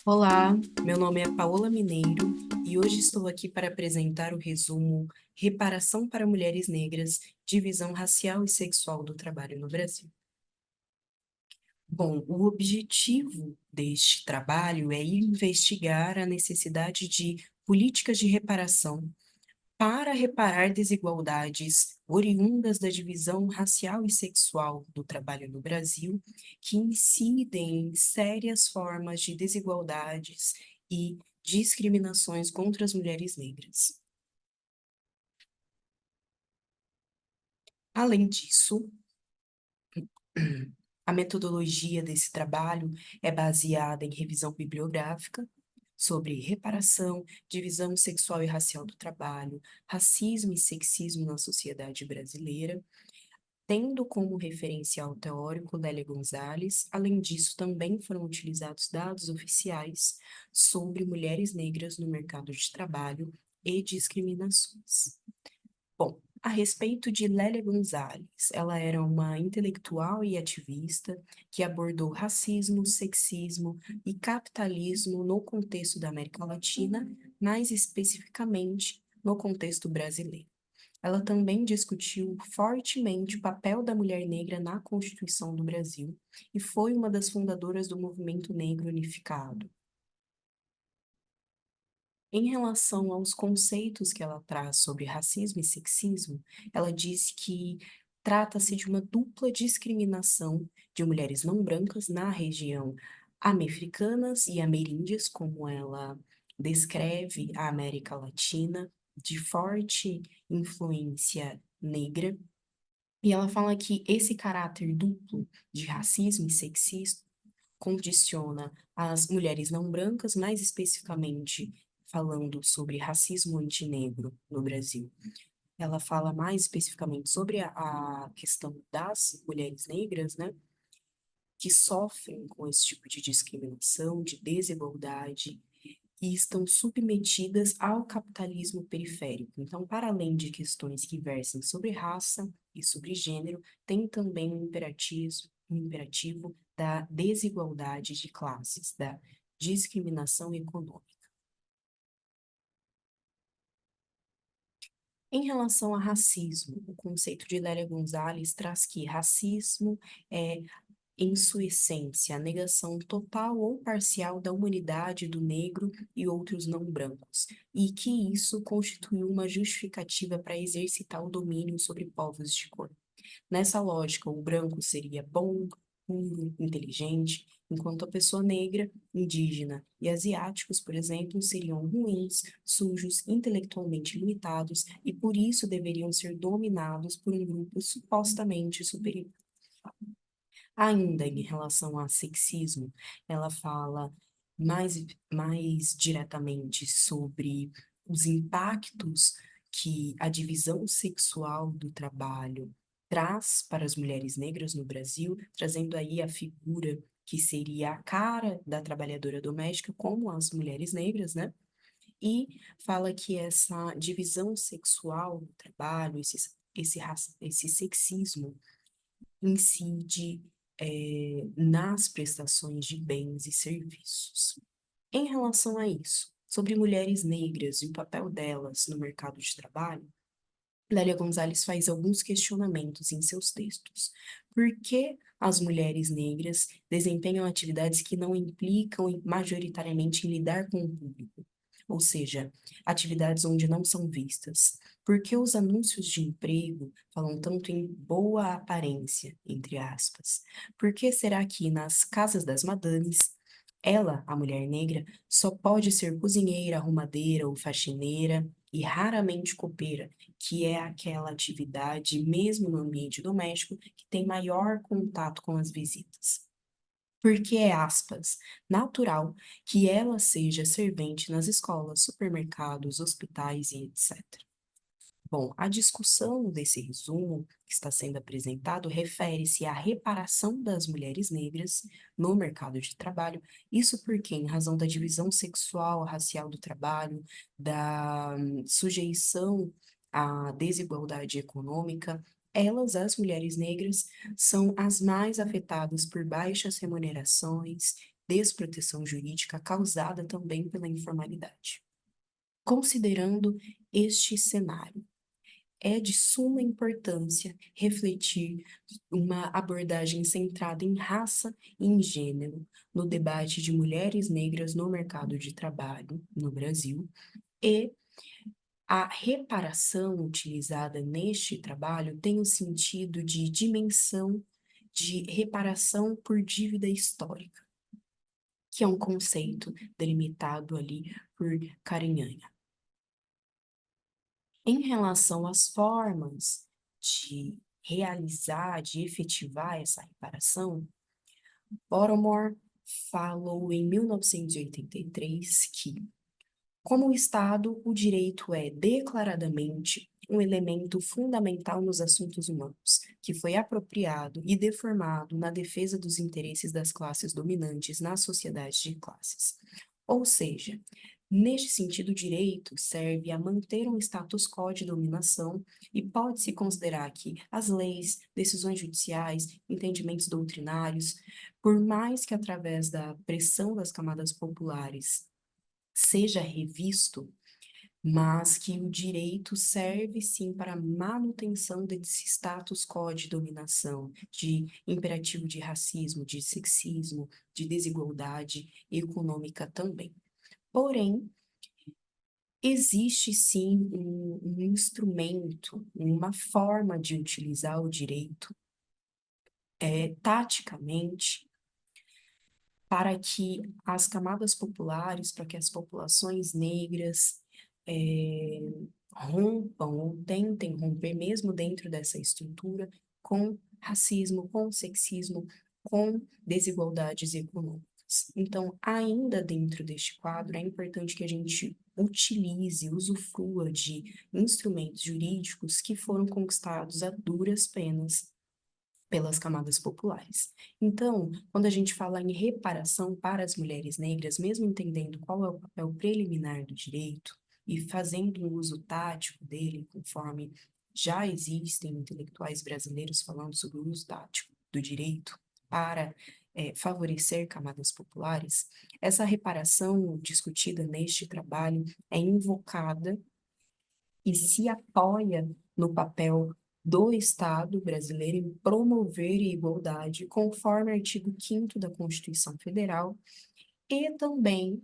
Olá, meu nome é Paola Mineiro e hoje estou aqui para apresentar o resumo Reparação para Mulheres Negras, Divisão Racial e Sexual do Trabalho no Brasil. Bom, o objetivo deste trabalho é investigar a necessidade de políticas de reparação para reparar desigualdades oriundas da divisão racial e sexual do trabalho no Brasil, que incidem em sérias formas de desigualdades e discriminações contra as mulheres negras. Além disso, a metodologia desse trabalho é baseada em revisão bibliográfica sobre reparação, divisão sexual e racial do trabalho, racismo e sexismo na sociedade brasileira, tendo como referencial teórico Lélia Gonzalez. Além disso, também foram utilizados dados oficiais sobre mulheres negras no mercado de trabalho e discriminações. Bom, a respeito de Lélia Gonzalez, ela era uma intelectual e ativista que abordou racismo, sexismo e capitalismo no contexto da América Latina, mais especificamente no contexto brasileiro. Ela também discutiu fortemente o papel da mulher negra na Constituição do Brasil e foi uma das fundadoras do Movimento Negro Unificado. Em relação aos conceitos que ela traz sobre racismo e sexismo, ela diz que trata-se de uma dupla discriminação de mulheres não brancas na região americanas e ameríndias, como ela descreve a América Latina, de forte influência negra. E ela fala que esse caráter duplo de racismo e sexismo condiciona as mulheres não brancas, mais especificamente falando sobre racismo antinegro no Brasil. Ela fala mais especificamente sobre a questão das mulheres negras, né, que sofrem com esse tipo de discriminação, de desigualdade e estão submetidas ao capitalismo periférico. Então, para além de questões que versem sobre raça e sobre gênero, tem também um imperativo da desigualdade de classes, da discriminação econômica. Em relação a racismo, o conceito de Lélia Gonzalez traz que racismo é, em sua essência, a negação total ou parcial da humanidade do negro e outros não brancos, e que isso constituiu uma justificativa para exercitar o domínio sobre povos de cor. Nessa lógica, o branco seria bom, puro, inteligente, enquanto a pessoa negra, indígena e asiáticos, por exemplo, seriam ruins, sujos, intelectualmente limitados e por isso deveriam ser dominados por um grupo supostamente superior. Ainda em relação a sexismo, ela fala mais diretamente sobre os impactos que a divisão sexual do trabalho traz para as mulheres negras no Brasil, trazendo aí a figura que seria a cara da trabalhadora doméstica, como as mulheres negras, né? E fala que essa divisão sexual do trabalho, esse sexismo, incide, nas prestações de bens e serviços. Em relação a isso, sobre mulheres negras e o papel delas no mercado de trabalho, Lélia Gonzalez faz alguns questionamentos em seus textos. Por que as mulheres negras desempenham atividades que não implicam majoritariamente em lidar com o público? Ou seja, atividades onde não são vistas. Por que os anúncios de emprego falam tanto em boa aparência, entre aspas? Por que será que nas casas das madames, ela, a mulher negra, só pode ser cozinheira, arrumadeira ou faxineira e raramente copeira, que é aquela atividade, mesmo no ambiente doméstico, que tem maior contato com as visitas? Porque é, aspas, natural que ela seja servente nas escolas, supermercados, hospitais e etc. Bom, a discussão desse resumo que está sendo apresentado refere-se à reparação das mulheres negras no mercado de trabalho, isso porque, em razão da divisão sexual, racial do trabalho, da sujeição à desigualdade econômica, elas, as mulheres negras, são as mais afetadas por baixas remunerações, desproteção jurídica causada também pela informalidade. Considerando este cenário, é de suma importância refletir uma abordagem centrada em raça e em gênero no debate de mulheres negras no mercado de trabalho no Brasil, e a reparação utilizada neste trabalho tem o sentido de dimensão de reparação por dívida histórica, que é um conceito delimitado ali por Carinhanha. Em relação às formas de realizar, de efetivar essa reparação, Bottomore falou em 1983 que, como Estado, o direito é declaradamente um elemento fundamental nos assuntos humanos, que foi apropriado e deformado na defesa dos interesses das classes dominantes nas sociedades de classes. Ou seja, neste sentido, o direito serve a manter um status quo de dominação e pode-se considerar que as leis, decisões judiciais, entendimentos doutrinários, por mais que através da pressão das camadas populares seja revisto, mas que o direito serve sim para a manutenção desse status quo de dominação, de imperativo de racismo, de sexismo, de desigualdade econômica também. Porém, existe sim um instrumento, uma forma de utilizar o direito taticamente para que as camadas populares, para que as populações negras rompam ou tentem romper, mesmo dentro dessa estrutura, com racismo, com sexismo, com desigualdades econômicas. Então, ainda dentro deste quadro, é importante que a gente utilize, usufrua de instrumentos jurídicos que foram conquistados a duras penas pelas camadas populares. Então, quando a gente fala em reparação para as mulheres negras, mesmo entendendo qual é o papel preliminar do direito e fazendo um uso tático dele, conforme já existem intelectuais brasileiros falando sobre o uso tático do direito para favorecer camadas populares, essa reparação discutida neste trabalho é invocada e se apoia no papel do Estado brasileiro em promover a igualdade, conforme o artigo 5º da Constituição Federal, e também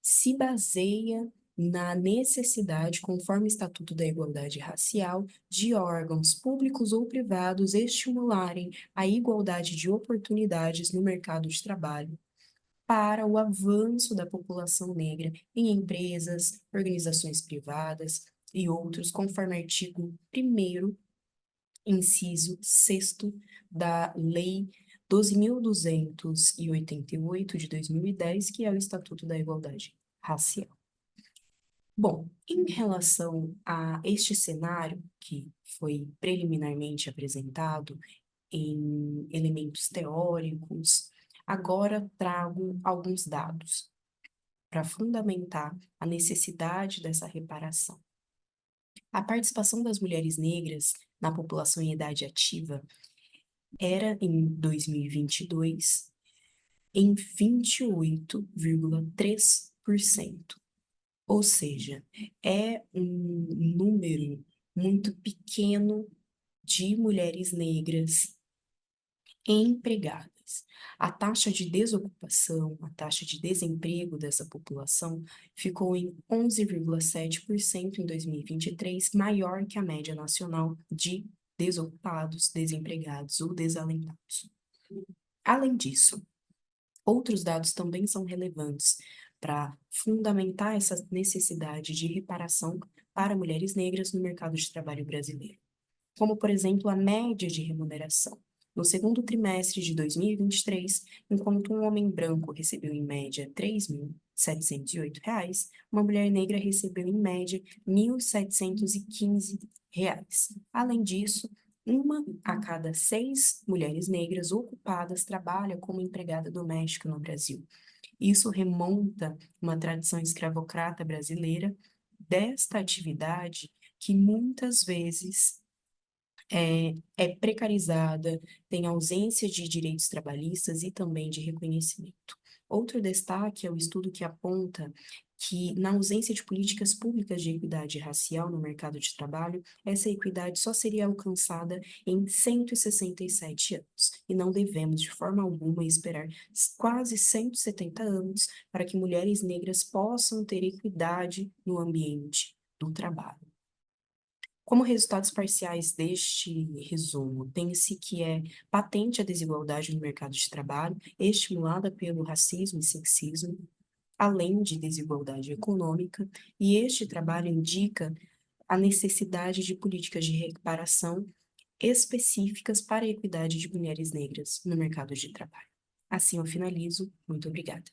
se baseia na necessidade, conforme o Estatuto da Igualdade Racial, de órgãos públicos ou privados estimularem a igualdade de oportunidades no mercado de trabalho para o avanço da população negra em empresas, organizações privadas e outros, conforme artigo 1º, inciso 6º da Lei 12.288 de 2010, que é o Estatuto da Igualdade Racial. Bom, em relação a este cenário que foi preliminarmente apresentado em elementos teóricos, agora trago alguns dados para fundamentar a necessidade dessa reparação. A participação das mulheres negras na população em idade ativa era, em 2022, em 28,3%. Ou seja, é um número muito pequeno de mulheres negras empregadas. A taxa de desocupação, a taxa de desemprego dessa população ficou em 11,7% em 2023, maior que a média nacional de desocupados, desempregados ou desalentados. Além disso, outros dados também são relevantes para fundamentar essa necessidade de reparação para mulheres negras no mercado de trabalho brasileiro, como, por exemplo, a média de remuneração. No segundo trimestre de 2023, enquanto um homem branco recebeu em média R$ 3.708, uma mulher negra recebeu em média R$ 1.715. Além disso, 1 a cada 6 mulheres negras ocupadas trabalha como empregada doméstica no Brasil. Isso remonta uma tradição escravocrata brasileira desta atividade que muitas vezes é precarizada, tem ausência de direitos trabalhistas e também de reconhecimento. Outro destaque é o estudo que aponta que, na ausência de políticas públicas de equidade racial no mercado de trabalho, essa equidade só seria alcançada em 167 anos, e não devemos, de forma alguma, esperar quase 170 anos para que mulheres negras possam ter equidade no ambiente do trabalho. Como resultados parciais deste resumo, tem-se que é patente a desigualdade no mercado de trabalho, estimulada pelo racismo e sexismo, além de desigualdade econômica, e este trabalho indica a necessidade de políticas de reparação específicas para a equidade de mulheres negras no mercado de trabalho. Assim eu finalizo. Muito obrigada.